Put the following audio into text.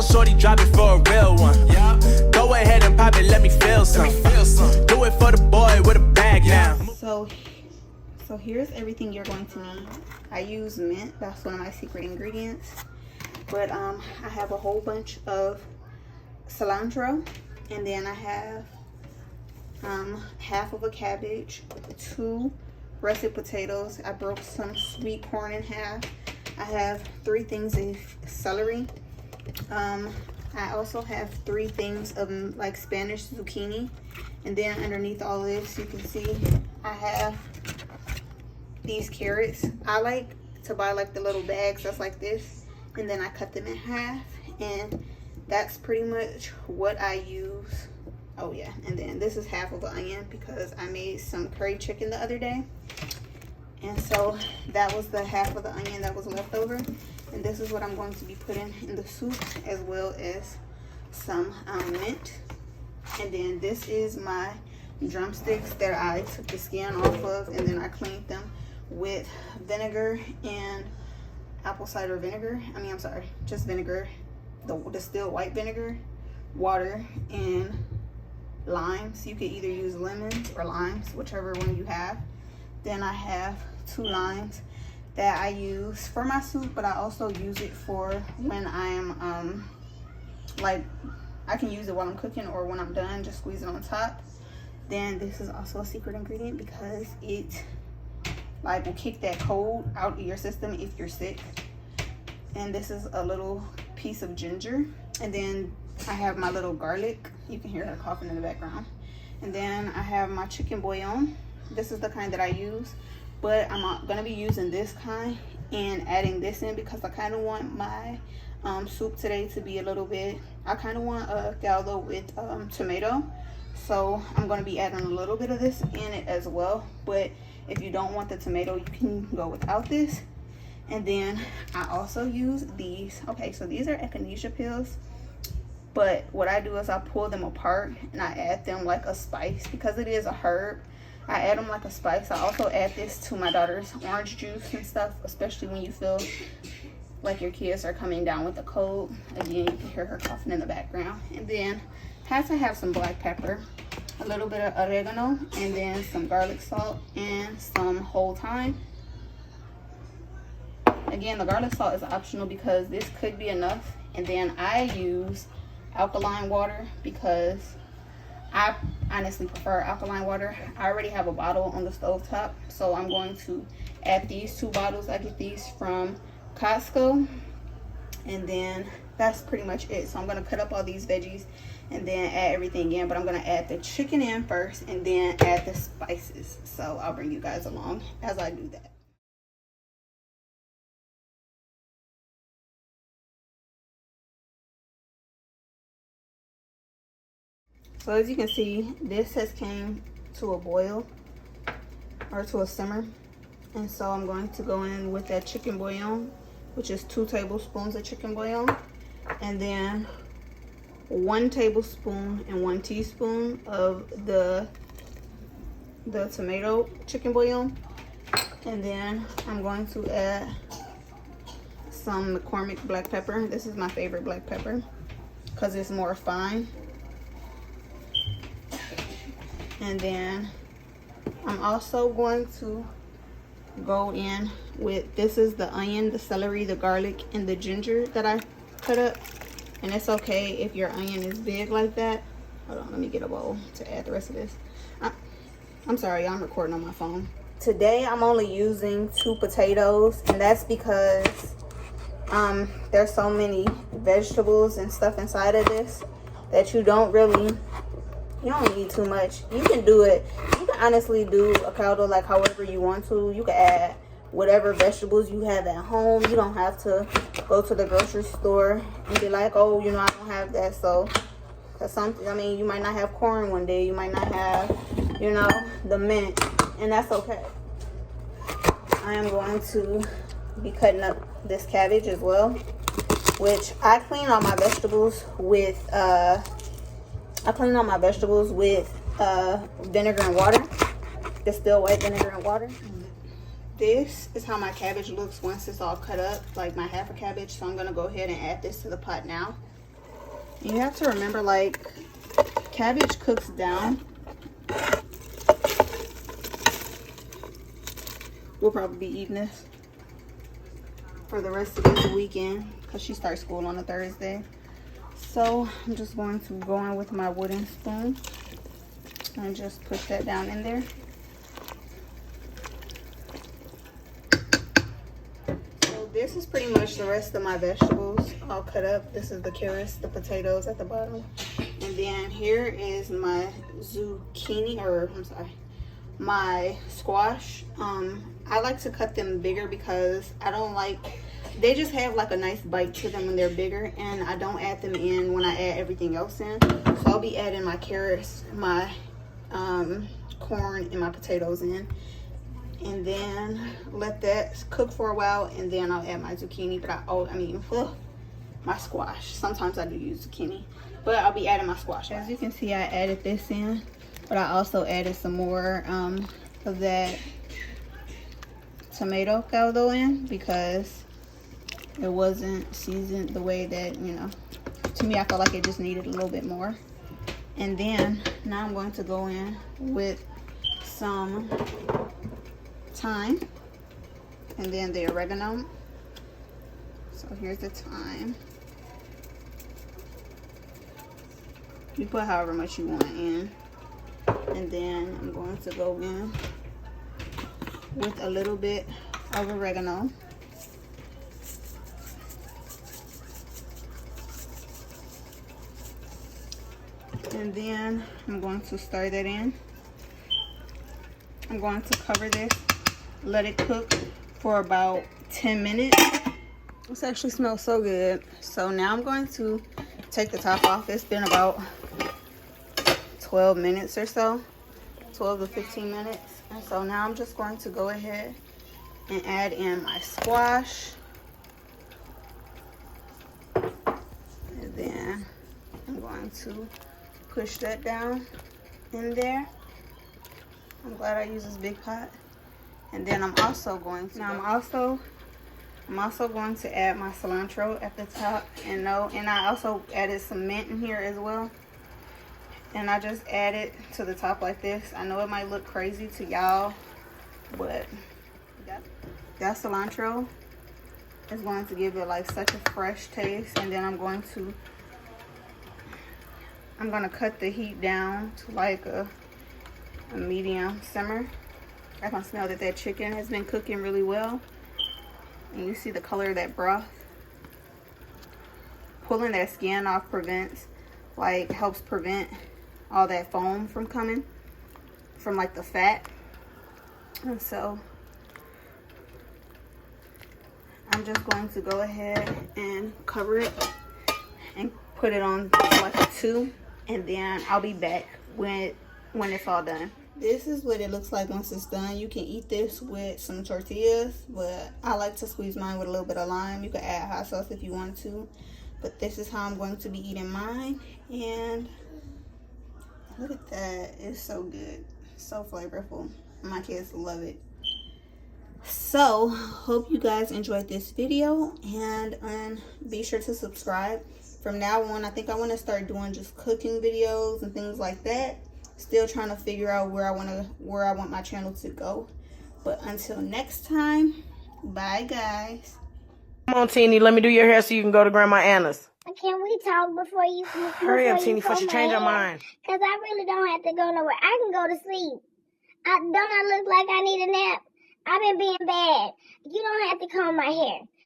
shorty, drop it for a real one. Yeah. Go ahead and pop it, let me feel some. Do it for the boy with a bag now. So here's everything you're going to need. I use mint, that's one of my secret ingredients. But I have a whole bunch of cilantro, and then I have half of a cabbage, 2 russet potatoes. I broke some sweet corn in half. I have 3 things of celery. I also have 3 things of like Spanish zucchini. And then underneath all this, you can see I have these carrots. I like to buy like the little bags that's like this, and then I cut them in half, and that's pretty much what I use. Oh yeah, and then this is half of an onion because I made some curry chicken the other day, and so that was the half of the onion that was left over. And this is what I'm going to be putting in the soup, as well as some mint. And then this is my drumsticks that I took the skin off of, and then I cleaned them with vinegar and apple cider vinegar. I mean, I'm sorry, just vinegar, the distilled white vinegar, water, and limes. You could either use lemons or limes, whichever one you have. Then I have 2 limes that I use for my soup, but I also use it for when I'm like, I can use it while I'm cooking or when I'm done, just squeeze it on top. Then this is also a secret ingredient because it like will kick that cold out of your system if you're sick. And this is a little piece of ginger. And then I have my little garlic. You can hear her coughing in the background. And then I have my chicken bouillon. This is the kind that I use, but I'm gonna be using this kind and adding this in because I kind of want my soup today to be a little bit, I kind of want a caldo with tomato, so I'm going to be adding a little bit of this in it as well. But if you don't want the tomato, you can go without this. And then I also use these. Okay, so these are echinacea peels, but what I do is I pull them apart and I add them like a spice because it is a herb. I add them like a spice. I also add this to my daughter's orange juice and stuff, especially when you feel like your kids are coming down with a cold. Again, you can hear her coughing in the background. And then have to have some black pepper, a little bit of oregano, and then some garlic salt and some whole thyme. Again, the garlic salt is optional because this could be enough. And then I use alkaline water because I honestly prefer alkaline water. I already have a bottle on the stove top, so I'm going to add these 2 bottles. I get these from Costco, and then that's pretty much it. So I'm going to cut up all these veggies and then add everything in, but I'm going to add the chicken in first and then add the spices. So I'll bring you guys along as I do that. So as you can see, this has came to a boil or to a simmer, and so I'm going to go in with that chicken bouillon, which is 2 tablespoons of chicken bouillon, and then 1 tablespoon and 1 teaspoon of the tomato chicken bouillon. And then I'm going to add some McCormick black pepper. This is my favorite black pepper because it's more fine. And then I'm also going to go in with, this is the onion, the celery, the garlic, and the ginger that I cut up. And it's okay if your onion is big like that. Hold on, let me get a bowl to add the rest of this. I'm sorry, I'm recording on my phone. Today I'm only using 2 potatoes, and that's because there's so many vegetables and stuff inside of this that you don't need too much. You can do it. You can honestly do a caldo like however you want to. You can add whatever vegetables you have at home. You don't have to go to the grocery store and be like, oh, I don't have that. So, cause something, I mean, you might not have corn one day. You might not have, the mint, and that's okay. I am going to be cutting up this cabbage as well, which I clean all my vegetables with, vinegar and water, distilled white vinegar and water. This is how my cabbage looks once it's all cut up, like my half a cabbage. So I'm gonna go ahead and add this to the pot now. You have to remember, like, cabbage cooks down. We'll probably be eating this for the rest of the weekend because she starts school on a Thursday. So I'm just going to go in with my wooden spoon and just push that down in there. So this is pretty much the rest of my vegetables all cut up. This is the carrots, the potatoes at the bottom. And then here is my zucchini, or I'm sorry, my squash. I like to cut them bigger because I don't like, they just have like a nice bite to them when they're bigger, and I don't add them in when I add everything else in. So I'll be adding my carrots, my corn, and my potatoes in, and then let that cook for a while, and then I'll add my zucchini. But my squash. Sometimes I do use zucchini, but I'll be adding my squash. As you can see, I added this in, but I also added some more of that tomato caldo in because it wasn't seasoned the way that, you know, to me I felt like it just needed a little bit more. And then now I'm going to go in with some thyme and then the oregano. So here's the thyme. You put however much you want in. And then I'm going to go in with a little bit of oregano. And then I'm going to stir that in. I'm going to cover this, let it cook for about 10 minutes. This actually smells so good. So now I'm going to take the top off. It's been about 12 minutes or so, 12 to 15 minutes. And so now I'm just going to go ahead and add in my squash. And then I'm going to push that down in there. I'm glad I use this big pot. And then I'm also going to I'm also going to add my cilantro at the top, and I also added some mint in here as well. And I just add it to the top like this. I know it might look crazy to y'all, but that cilantro is going to give it like such a fresh taste. And then I'm going to cut the heat down to like a medium simmer. I can smell that chicken has been cooking really well. And you see the color of that broth. Pulling that skin off helps prevent all that foam from coming from like the fat. And so I'm just going to go ahead and cover it and put it on like a 2, and then I'll be back when it's all done. This is what it looks like once it's done. You can eat this with some tortillas, but I like to squeeze mine with a little bit of lime. You can add hot sauce if you want to, but this is how I'm going to be eating mine. And look at that, it's so good, so flavorful. My kids love it. So hope you guys enjoyed this video, and be sure to subscribe. From now on, I think I want to start doing just cooking videos and things like that. Still trying to figure out where I want my channel to go. But until next time, bye guys. Come on, Teeny, let me do your hair so you can go to Grandma Anna's. Can we talk before you Hurry up, Teeny, before she change her mind. Because I really don't have to go nowhere. I can go to sleep. Don't I look like I need a nap? I've been being bad. You don't have to comb my hair.